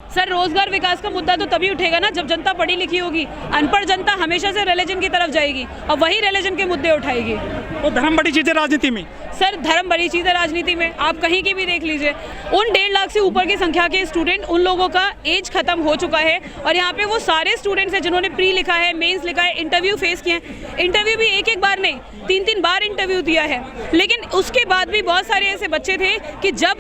Sir रोजगार विकास का मुद्दा तो तभी उठेगा ना जब जनता पढ़ी लिखी होगी। अनपढ़ जनता हमेशा से रिलीजन की तरफ जाएगी और वही रिलीजन के मुद्दे उठाएगी। तो धर्म बड़ी चीज़ है राजनीति में। सर धर्म बड़ी चीज़ है राजनीति में, आप कहीं की भी देख लीजिए। उन 1.5 लाख से ऊपर की संख्या के स्टूडेंट, उन लोगों का एज खत्म हो चुका है और यहाँ पे वो सारे स्टूडेंट्स हैं जिन्होंने प्री लिखा है, मेंस लिखा है, इंटरव्यू फेस किए हैं। इंटरव्यू भी एक बार नहीं, 3 बार इंटरव्यू दिया है। लेकिन उसके बाद भी बहुत सारे ऐसे बच्चे थे कि जब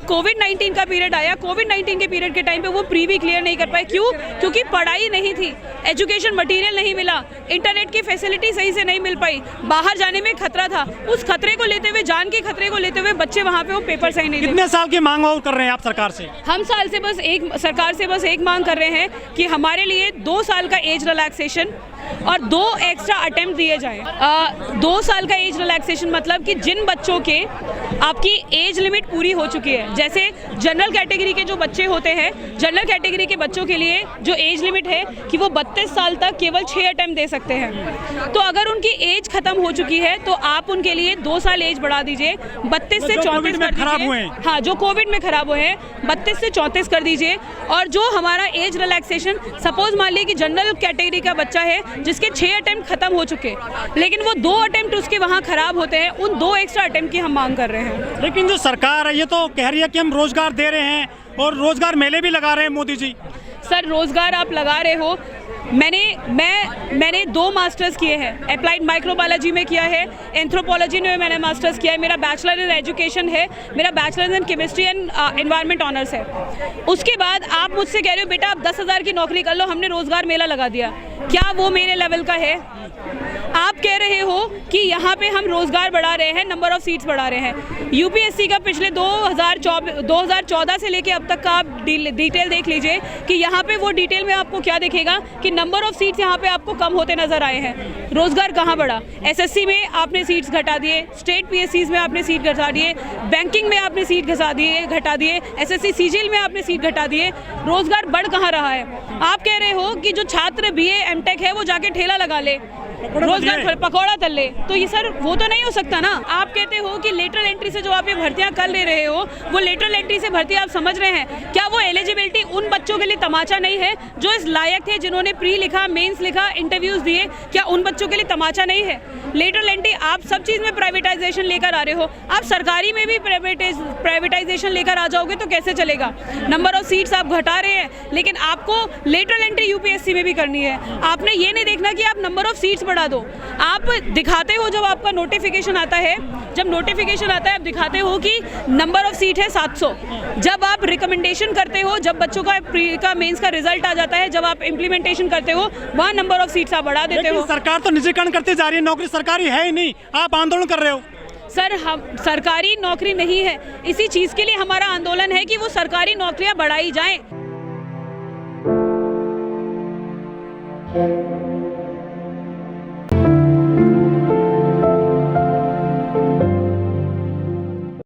कोविड-19 का पीरियड आया, कोविड-19 के पीरियड के टाइम पे वो प्री भी क्लियर नहीं कर पाए। क्यों? क्योंकि पढ़ाई नहीं थी, एजुकेशन मटेरियल नहीं मिला, इंटरनेट की फैसिलिटी सही से नहीं मिल पाई, बाहर जाने में खतरा था। उस खतरे को लेते हुए, जान के खतरे को लेते हुए बच्चे वहाँ पे वो पेपर सही नहीं। कितने साल की मांग और कर रहे हैं आप सरकार से? हम सरकार से बस एक मांग कर रहे हैं कि हमारे लिए 2 साल का एज रिलैक्सेशन और 2 एक्स्ट्रा अटेम्प्ट दिए जाएं। 2 साल का एज रिलैक्सेशन मतलब कि जिन बच्चों के आपकी एज लिमिट पूरी हो चुकी है, जैसे जनरल कैटेगरी के जो बच्चे होते हैं, जनरल कैटेगरी के बच्चों के लिए जो एज लिमिट है कि वो 32 साल तक केवल 6 अटेम्प्ट दे सकते हैं। तो अगर उनकी एज खत्म हो चुकी है तो आप उनके लिए 2 साल एज बढ़ा दीजिए, 32 से 34 कर दीजिए। हाँ, जो कोविड में खराब हुए हैं 32 से 34 कर दीजिए। और जो हमारा एज रिलैक्सेशन, सपोज मान लीजिए कि जनरल कैटेगरी का बच्चा है जिसके 6 अटेम्प्ट खत्म हो चुके, लेकिन वो 2 अटेम्प्ट उसके वहाँ खराब होते हैं, उन 2 एक्स्ट्रा अटेम्प्ट की हम मांग कर रहे हैं। लेकिन जो सरकार है ये तो कह रही है कि हम रोजगार दे रहे हैं और रोजगार मेले भी लगा रहे हैं मोदी जी। सर रोजगार आप लगा रहे हो, मैंने 2 मास्टर्स किए हैं, अप्लाइड माइक्रोबायोलॉजी में किया है, एंथ्रोपोलॉजी में मैंने मास्टर्स किया है, मेरा बैचलर इन एजुकेशन है, मेरा bachelor in chemistry and environment honours है। उसके बाद आप मुझसे कह रहे हो बेटा आप 10,000 की नौकरी कर लो, हमने रोजगार मेला लगा दिया। क्या वो मेरे लेवल का है? आप कह रहे हो कि यहाँ पे हम रोजगार बढ़ा रहे हैं, नंबर ऑफ सीट्स बढ़ा रहे हैं। यूपीएससी का पिछले 2014 से लेके अब तक का आप डिटेल देख लीजिए कि यहाँ पे वो डिटेल में आपको क्या दिखेगा कि नंबर ऑफ सीट्स यहाँ पे आपको कम होते नजर आए हैं। रोजगार कहाँ बढ़ा? एसएससी में आपने सीट्स घटा दिए, स्टेट पीएससीज में आपने सीट घटा दिए, बैंकिंग में आपने सीट घटा दिए, एसएससी सीजीएल में आपने सीट घटा दिए। रोजगार बढ़ कहाँ रहा है? आप कह रहे हो कि जो छात्र बीए एमटेक है वो जाके ठेला लगा ले, रोजगार पकौड़ा तल ले, तो ये सर वो तो नहीं हो सकता ना। आप कहते हो कि लेटरल एंट्री से जो आप ये भर्तियां कर ले रहे हो, वो लेटरल एंट्री से भर्ती आप समझ रहे हैं क्या? वो एलिजिबिलिटी उन बच्चों के लिए तमाचा नहीं है जो इस लायक थे, जिन्होंने प्री लिखा, मेंस लिखा, इंटरव्यूज दिए? क्या उन बच्चों के लिए तमाचा नहीं है? लेटरल एंट्री आप सब चीज में प्राइवेटाइजेशन लेकर आ रहे हो, आप सरकारी में भी प्राइवेटाइजेशन लेकर आ जाओगे तो कैसे चलेगा? नंबर ऑफ सीट्स आप घटा रहे हैं, लेकिन आपको लेटरल एंट्री यूपीएससी में भी करनी है। आपने ये नहीं देखना कि आप नंबर ऑफ सीट्स बढ़ा दो। आप दिखाते हो जब आपका नोटिफिकेशन आता है, आप दिखाते हो कि नंबर ऑफ सीट है 700। जब आप रिकमेंडेशन करते हो, जब बच्चों का प्री का मेंस का रिजल्ट आ जाता है, जब आप इम्प्लीमेंटेशन करते हो, वहाँ नंबर ऑफ सीट्स आप बढ़ा देते हो। सरकार तो निजीकरण करती जा रही है, नौकरी सरकारी है ही नहीं, आप आंदोलन कर रहे हो। सर हम सरकारी नौकरी नहीं है, इसी चीज के लिए हमारा आंदोलन है कि वो सरकारी नौकरियां बढ़ाई जाएं।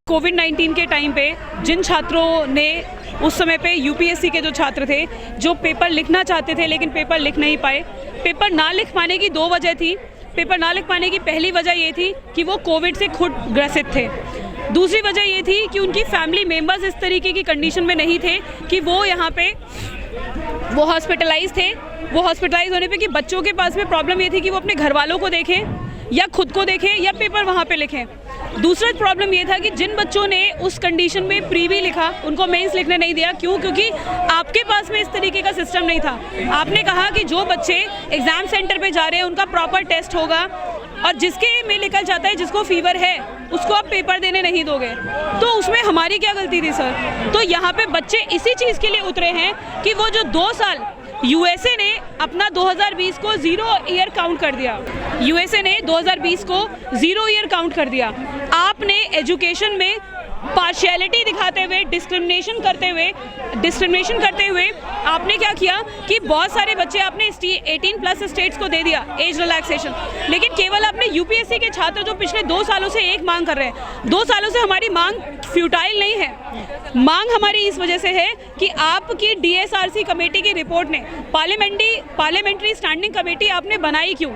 कोविड-19 के टाइम पे जिन छात्रों ने उस समय पे यूपीएससी के जो छात्र थे, जो पेपर लिखना चाहते थे लेकिन पेपर लिख नहीं पाए, पेपर ना लिख पाने की 2 वजह थी। पेपर ना लिख पाने की पहली वजह ये थी कि वो कोविड से खुद ग्रसित थे। दूसरी वजह ये थी कि उनकी फैमिली मेंबर्स इस तरीके की कंडीशन में नहीं थे कि वो यहाँ पे वो हॉस्पिटलाइज थे। वो हॉस्पिटलाइज होने पे कि बच्चों के पास में प्रॉब्लम ये थी कि वो अपने घर वालों को देखें या खुद को देखें या पेपर वहाँ पे लिखें। दूसरा प्रॉब्लम ये था कि जिन बच्चों ने उस कंडीशन में प्री भी लिखा, उनको मेंस लिखने नहीं दिया। क्यों? क्योंकि आपके पास में इस तरीके का सिस्टम नहीं था। आपने कहा कि जो बच्चे एग्जाम सेंटर पे जा रहे हैं उनका प्रॉपर टेस्ट होगा और जिसके में निकल जाता है, जिसको फीवर है, उसको आप पेपर देने नहीं दोगे। तो उसमें हमारी क्या गलती थी सर? तो यहाँ पे बच्चे इसी चीज़ के लिए उतरे हैं कि वो जो 2 साल यूएसए ने अपना 2020 को 0 ईयर काउंट कर दिया, यूएसए ने 2020 को 0 ईयर काउंट कर दिया। आपने एजुकेशन में पार्शियलिटी दिखाते हुए, डिस्क्रिमिनेशन करते हुए आपने क्या किया कि बहुत सारे बच्चे आपने 18+ स्टेट्स को दे दिया एज रिलैक्सेशन, लेकिन केवल आपने यूपीएससी के छात्र जो पिछले 2 सालों से एक मांग कर रहे हैं। 2 सालों से हमारी मांग फ्यूटाइल नहीं है। मांग हमारी इस वजह से है कि आपकी डीएसआरसी कमेटी की रिपोर्ट ने पार्लियामेंट्री स्टैंडिंग कमेटी आपने बनाई क्यों?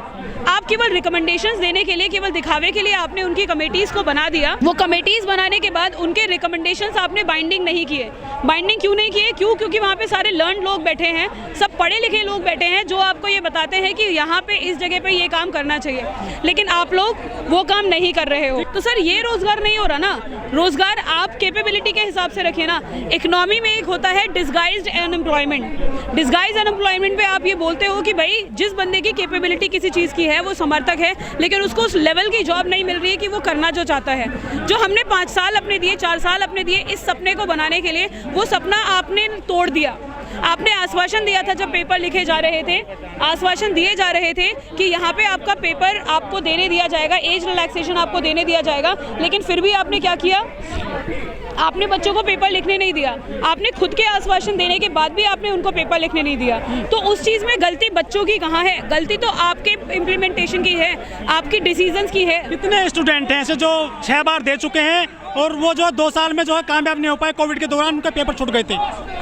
आप केवल रिकमेंडेशंस देने के लिए, केवल दिखावे के लिए आपने उनकी कमेटीज को बना दिया। वो कमेटीज बनाने के बाद उनके रिकमेंडेशंस आपने बाइंडिंग नहीं किए। बाइंडिंग क्यों नहीं किए? क्योंकि वहाँ पे सारे लर्न लोग बैठे हैं, सब पढ़े लिखे लोग बैठे हैं जो आपको ये बताते हैं कि यहाँ पे इस जगह पे ये काम करना चाहिए, लेकिन आप लोग वो काम नहीं कर रहे हो। तो सर ये रोजगार नहीं हो रहा ना। रोजगार आप कैपेबिलिटी के हिसाब से रखिए ना। इकोनॉमी में एक होता है डिस्गाइज्ड अनएम्प्लॉयमेंट। डिस्गाइज्ड अनएम्प्लॉयमेंट पे आप ये बोलते हो कि भाई जिस बंदे की कैपेबिलिटी किसी चीज़ की है वो समर्थक है, लेकिन उसको उस लेवल की जॉब नहीं मिल रही है कि वो करना जो चाहता है। जो हमने 5 साल अपने दिए, 4 साल अपने दिए इस सपने को बनाने के लिए, वो सपना आपने तोड़ दिया। आपने आश्वासन दिया था जब पेपर लिखे जा रहे थे, आश्वासन दिए जा रहे थे कि यहाँ पे आपका पेपर आपको देने दिया जाएगा, एज रिलैक्सेशन आपको देने दिया जाएगा, लेकिन फिर भी आपने क्या किया? आपने बच्चों को पेपर लिखने नहीं दिया। आपने खुद के आश्वासन देने के बाद भी आपने उनको पेपर लिखने नहीं दिया। तो उस चीज़ में गलती बच्चों की कहाँ है? गलती तो आपके इम्प्लीमेंटेशन की है, आपकी डिसीजंस की है। कितने स्टूडेंट हैं ऐसे जो 6 बार दे चुके हैं और वो जो 2 साल में जो है कामयाब नहीं हो पाए, कोविड के दौरान उनके पेपर छूट गए थे?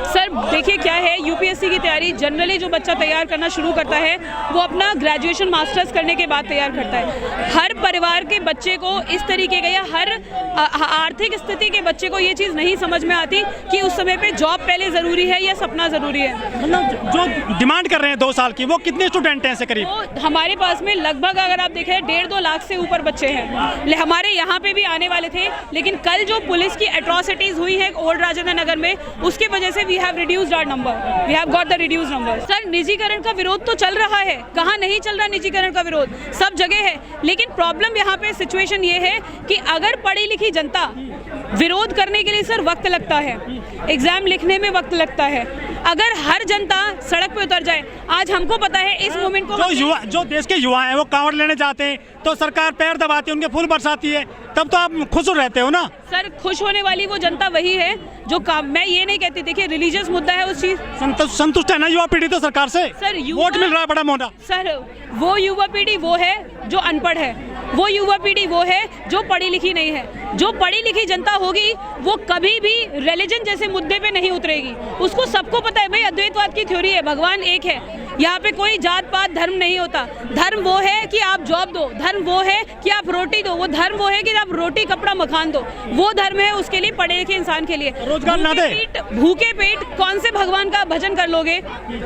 सर देखिए क्या है, यूपीएससी की तैयारी जनरली जो बच्चा तैयार करना शुरू करता है वो अपना ग्रेजुएशन मास्टर्स करने के बाद तैयार करता है। हर परिवार के बच्चे को इस तरीके का, या हर आर्थिक स्थिति के बच्चे को ये चीज़ नहीं समझ में आती कि उस समय पे जॉब पहले ज़रूरी है या सपना ज़रूरी है। मतलब जो डिमांड कर रहे हैं 2 साल की, वो कितने स्टूडेंट हैं ऐसे करीब? तो हमारे पास में लगभग अगर आप देखें 1.5-2 लाख से ऊपर बच्चे हैं। हमारे यहाँ पे भी आने वाले थे, लेकिन कल जो पुलिस की एट्रोसिटीज हुई है ओल्ड राजेंद्र नगर में, उसकी वजह से we have reduced our number, we have got the reduced number. Sir निजीकरण का विरोध तो चल रहा है, कहाँ नहीं चल रहा निजीकरण का विरोध? सब जगह है, लेकिन प्रॉब्लम यहाँ पे सिचुएशन ये है कि अगर पढ़ी लिखी जनता विरोध करने के लिए सर वक्त लगता है, एग्जाम लिखने में वक्त लगता है। अगर हर जनता सड़क पे उतर जाए, आज हमको पता है इस मूवमेंट को जो देश के युवा हैं वो कांवड़ लेने जाते हैं तो सरकार पैर दबाती है, उनके फूल बरसाती है, तब तो आप खुश रहते हो ना? सर खुश होने वाली वो जनता वही है जो काम, मैं ये नहीं कहती, देखिए रिलीजियस मुद्दा है, उस चीज संतुष्ट है ना युवा पीढ़ी तो सरकार से? सर वोट मिल रहा है बड़ा मोटा। सर वो युवा पीढ़ी वो है जो अनपढ़ है, वो युवा पीढ़ी वो है जो पढ़ी लिखी नहीं है। जो पढ़ी लिखी जनता होगी वो कभी भी रिलीजन जैसे मुद्दे पे नहीं उतरेगी। उसको सबको पता है भाई अद्वैतवाद की थ्योरी है, भगवान एक है, यहाँ पे कोई जात पात धर्म नहीं होता। धर्म वो है कि आप जॉब दो, धर्म वो है कि आप रोटी दो, वो धर्म वो है कि आप रोटी कपड़ा मकान दो, वो धर्म है उसके लिए, पढ़े लिखे इंसान के लिए। रोजगार ना दे। भूखे पेट कौन से भगवान का भजन कर लोगे?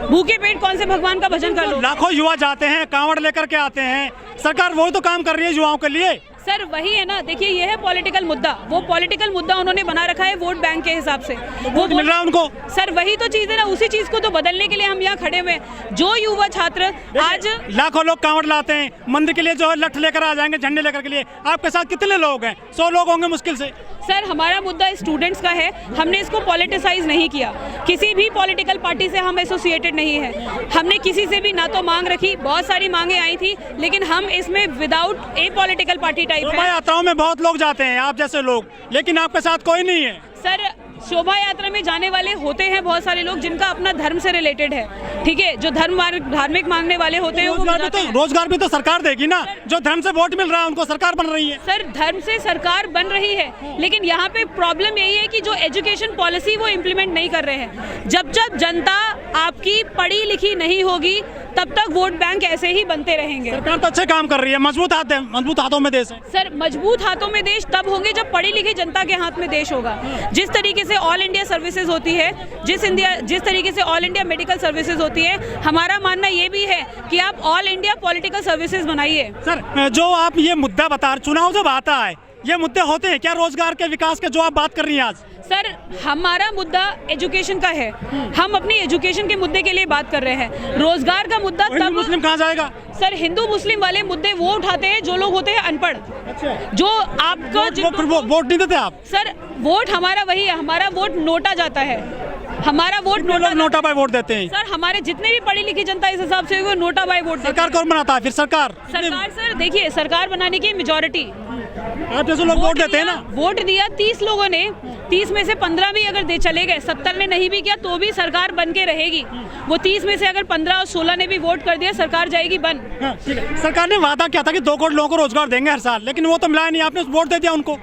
भूखे पेट कौन से भगवान का भजन कर लोगे? लाखों युवा जाते हैं, कांवड़ लेकर के आते हैं, सरकार वही तो काम कर रही है युवाओं के लिए। सर वही है ना, देखिए ये है पॉलिटिकल मुद्दा, वो पॉलिटिकल मुद्दा उन्होंने बना रखा है वोट बैंक के हिसाब से, वो मिल रहा है उनको। सर वही तो चीज है ना, उसी चीज को तो बदलने के लिए हम यहाँ खड़े हुए हैं। जो युवा छात्र आज लाखों लोग कांवड़ लाते हैं, मंदिर के लिए जो है लठ लेकर आ जाएंगे, झंडे लेकर के लिए। आपके साथ कितने लोग हैं? 100 लोग होंगे मुश्किल से। सर हमारा मुद्दा स्टूडेंट्स का है, हमने इसको पॉलिटिसाइज नहीं किया, किसी भी पॉलिटिकल पार्टी से हम एसोसिएटेड नहीं है, हमने किसी से भी ना तो मांग रखी, बहुत सारी मांगे आई थी, लेकिन हम इसमें विदाउट ए पॉलिटिकल पार्टी टाइप है। शोभा यात्राओं में बहुत लोग जाते हैं, आप जैसे लोग, लेकिन आपके साथ कोई नहीं है। सर शोभा यात्रा में जाने वाले होते हैं बहुत सारे लोग जिनका अपना धर्म से रिलेटेड है, ठीक है, जो धार्मिक मांगने वाले होते हैं। रोजगार भी तो सरकार देगी ना, जो धर्म से वोट मिल रहा है उनको सरकार बन रही है। सर धर्म से सरकार बन रही है, लेकिन यहाँ पे प्रॉब्लम यही है कि जो एजुकेशन पॉलिसी वो इम्प्लीमेंट नहीं कर रहे हैं। जब जब जनता आपकी पढ़ी लिखी नहीं होगी तब तक वोट बैंक ऐसे ही बनते रहेंगे। सरकार तो अच्छे काम कर रही है, मजबूत हाथों में देश है। सर मजबूत हाथों में देश तब होंगे जब पढ़ी लिखी जनता के हाथ में देश होगा। जिस तरीके से ऑल इंडिया सर्विसेज होती है, जिस तरीके से ऑल इंडिया मेडिकल सर्विसेज होती है, हमारा मानना ये भी है कि आप ऑल इंडिया पॉलिटिकल सर्विसेज बनाइए। सर जो आप ये मुद्दा बता रहे, चुनाव जब आता है ये मुद्दे होते हैं क्या रोजगार के विकास के, जो आप बात कर रही हैं आज? सर हमारा मुद्दा एजुकेशन का है, हम अपनी एजुकेशन के मुद्दे के लिए बात कर रहे हैं। रोजगार का मुद्दा तब मुस्लिम कहाँ जाएगा? सर हिंदू मुस्लिम वाले मुद्दे वो उठाते हैं जो लोग होते हैं अनपढ़। अच्छा। जो आपको वोट नहीं देते आप? सर वोट हमारा वही है, हमारा वोट नोटा जाता है, हमारा वोट नोटा बाय वोट देते हैं। सर हमारे जितने भी पढ़ी लिखी जनता इस हिसाब से वो नोटा बाय वोट। सरकार कौन बनाता है फिर? सरकार सर देखिए सरकार बनाने की मेजोरिटी आप जैसे लोग वोट देते हैं ना। वोट दिया 30 लोगों ने, 30 में से 15 भी अगर दे चले गए, 70 ने नहीं भी किया तो भी सरकार बन के रहेगी। वो 30 में से अगर 15 और 16 ने भी वोट कर दिया, सरकार जाएगी बन। हाँ, सरकार ने वादा किया था कि 2 करोड़ लोगों को रोजगार देंगे हर साल, लेकिन वो तो मिला नहीं, आपने वोट दे दिया उनको।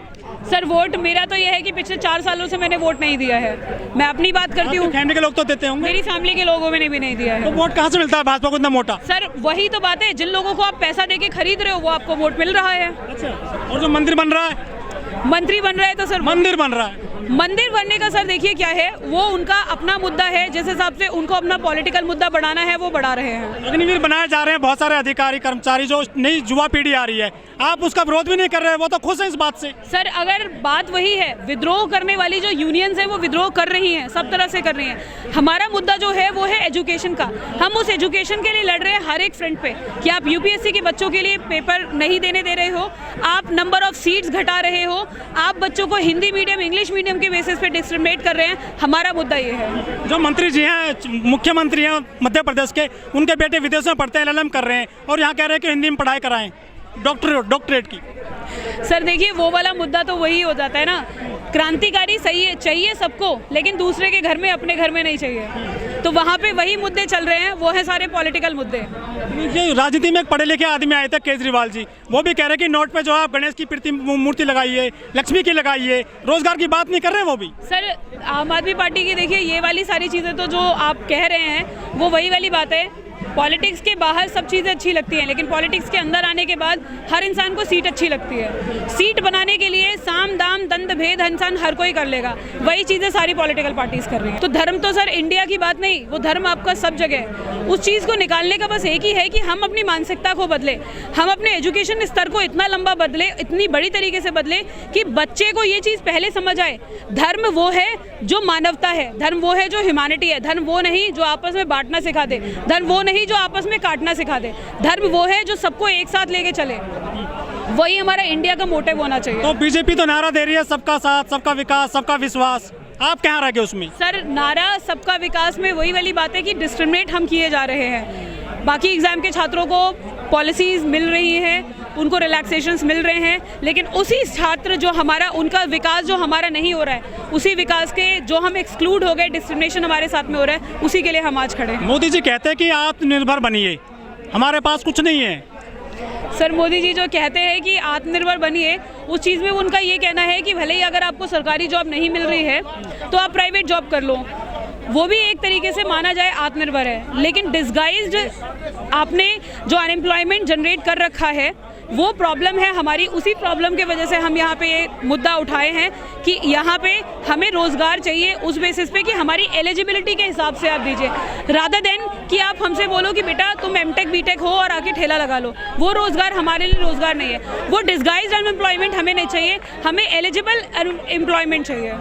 सर वोट मेरा तो ये है कि पिछले 4 सालों से मैंने वोट नहीं दिया है, मैं अपनी बात करती हूँ। फैमिली के लोग तो देते होंगे। मेरी फैमिली के लोगों ने भी नहीं दिया है। तो वोट कहाँ से मिलता है भाजपा को इतना मोटा? सर वही तो बात है, जिन लोगों को आप पैसा देके खरीद रहे हो वो आपको वोट मिल रहा है। अच्छा, और जो मंदिर बन रहा है मंत्री बन रहा है तो सर मंदिर बन रहा है। मंदिर बनने का सर देखिए क्या है, वो उनका अपना मुद्दा है, जिस हिसाब से उनको अपना पॉलिटिकल मुद्दा बढ़ाना है वो बढ़ा रहे हैं। लेकिन फिर बनाए जा रहे हैं बहुत सारे अधिकारी कर्मचारी, जो नई युवा पीढ़ी आ रही है, आप उसका विरोध भी नहीं कर रहे हैं, वो तो खुश है इस बात से। सर अगर बात वही है, विद्रोह करने वाली जो यूनियंस है वो विद्रोह कर रही हैं, सब तरह से कर रही हैं। हमारा मुद्दा जो है वो है एजुकेशन का। हम उस एजुकेशन के लिए लड़ रहे हैं हर एक फ्रंट पे कि आप यूपीएससी के बच्चों के लिए पेपर नहीं देने दे रहे हो, आप नंबर ऑफ सीट्स घटा रहे हो, आप बच्चों को हिंदी मीडियम इंग्लिश मीडियम के बेसिस पे डिस्क्रिमिनेट कर रहे हैं। हमारा मुद्दा ये है। जो मंत्री जी हैं, मुख्यमंत्री हैं मध्य प्रदेश के, उनके बेटे विदेश में पढ़ते हैं, LLM कर रहे हैं और यहाँ कह रहे हैं कि हिंदी में पढ़ाई कराएं, डॉक्टरेट की। सर देखिए वो वाला मुद्दा तो वही हो जाता है ना, क्रांतिकारी सही है, चाहिए सबको, लेकिन दूसरे के घर में अपने घर में नहीं चाहिए। तो वहाँ पे वही मुद्दे चल रहे हैं, वो है सारे पॉलिटिकल मुद्दे। ये राजनीति में एक पढ़े लिखे आदमी आए थे केजरीवाल जी, वो भी कह रहे हैं कि नोट पे जो है आप गणेश की मूर्ति लगाइए, लक्ष्मी की लगाइए, रोजगार की बात नहीं कर रहे वो भी। सर आम आदमी पार्टी की देखिए ये वाली सारी चीज़ें तो जो आप कह रहे हैं वो वही वाली बात है। पॉलिटिक्स के बाहर सब चीज़ें अच्छी लगती हैं, लेकिन पॉलिटिक्स के अंदर आने के बाद हर इंसान को सीट अच्छी लगती है। सीट बनाने के लिए साम दाम दंड भेद इंसान हर कोई कर लेगा, वही चीज़ें सारी पॉलिटिकल पार्टीज कर रही हैं। तो धर्म तो सर इंडिया की बात नहीं, वो धर्म आपका सब जगह है। उस चीज़ को निकालने का बस एक ही है कि हम अपनी मानसिकता को बदले, हम अपने एजुकेशन स्तर को इतना लंबा बदले, इतनी बड़ी तरीके से बदले कि बच्चे को ये चीज़ पहले समझ आए, धर्म वो है जो मानवता है, धर्म वो है जो ह्यूमैनिटी है, धर्म वो नहीं जो आपस में बांटना सिखा दे, धर्म वो नहीं जो आपस में काटना सिखा दे, धर्म वो है जो सबको एक साथ लेके चले। वही हमारा इंडिया का मोटिव होना चाहिए। तो बीजेपी तो नारा दे रही है सबका साथ, सबका विकास, सबका विश्वास, आप कहाँ रह गए उसमें? सर नारा सबका विकास में वही वाली बात है कि डिस्क्रिमिनेट हम किए जा रहे हैं। बाकी एग्जाम के छात्रों को पॉलिसीज मिल रही हैं, उनको रिलैक्सेशंस मिल रहे हैं, लेकिन उसी छात्र जो हमारा, उनका विकास जो हमारा नहीं हो रहा है, उसी विकास के जो हम एक्सक्लूड हो गए, डिस्क्रिमिनेशन हमारे साथ में हो रहा है, उसी के लिए हम आज खड़े हैं। मोदी जी कहते हैं कि आत्मनिर्भर बनिए, हमारे पास कुछ नहीं है। सर मोदी जी जो कहते हैं कि आत्मनिर्भर बनिए, उस चीज़ में उनका ये कहना है कि भले ही अगर आपको सरकारी जॉब नहीं मिल रही है तो आप प्राइवेट जॉब कर लो, वो भी एक तरीके से माना जाए आत्मनिर्भर है। लेकिन डिस्गाइज्ड आपने जो अनएम्प्लॉयमेंट जनरेट कर रखा है वो प्रॉब्लम है हमारी। उसी प्रॉब्लम के वजह से हम यहाँ पे ये मुद्दा उठाए हैं कि यहाँ पे हमें रोज़गार चाहिए उस बेसिस पे कि हमारी एलिजिबिलिटी के हिसाब से आप दीजिए, रादर देन कि आप हमसे बोलो कि बेटा तुम एमटेक बीटेक हो और आके ठेला लगा लो। वो रोज़गार हमारे लिए रोज़गार नहीं है, वो डिस्गाइज्ड अनएम्प्लॉयमेंट हमें नहीं चाहिए, हमें एलिजिबल एम्प्लॉयमेंट चाहिए।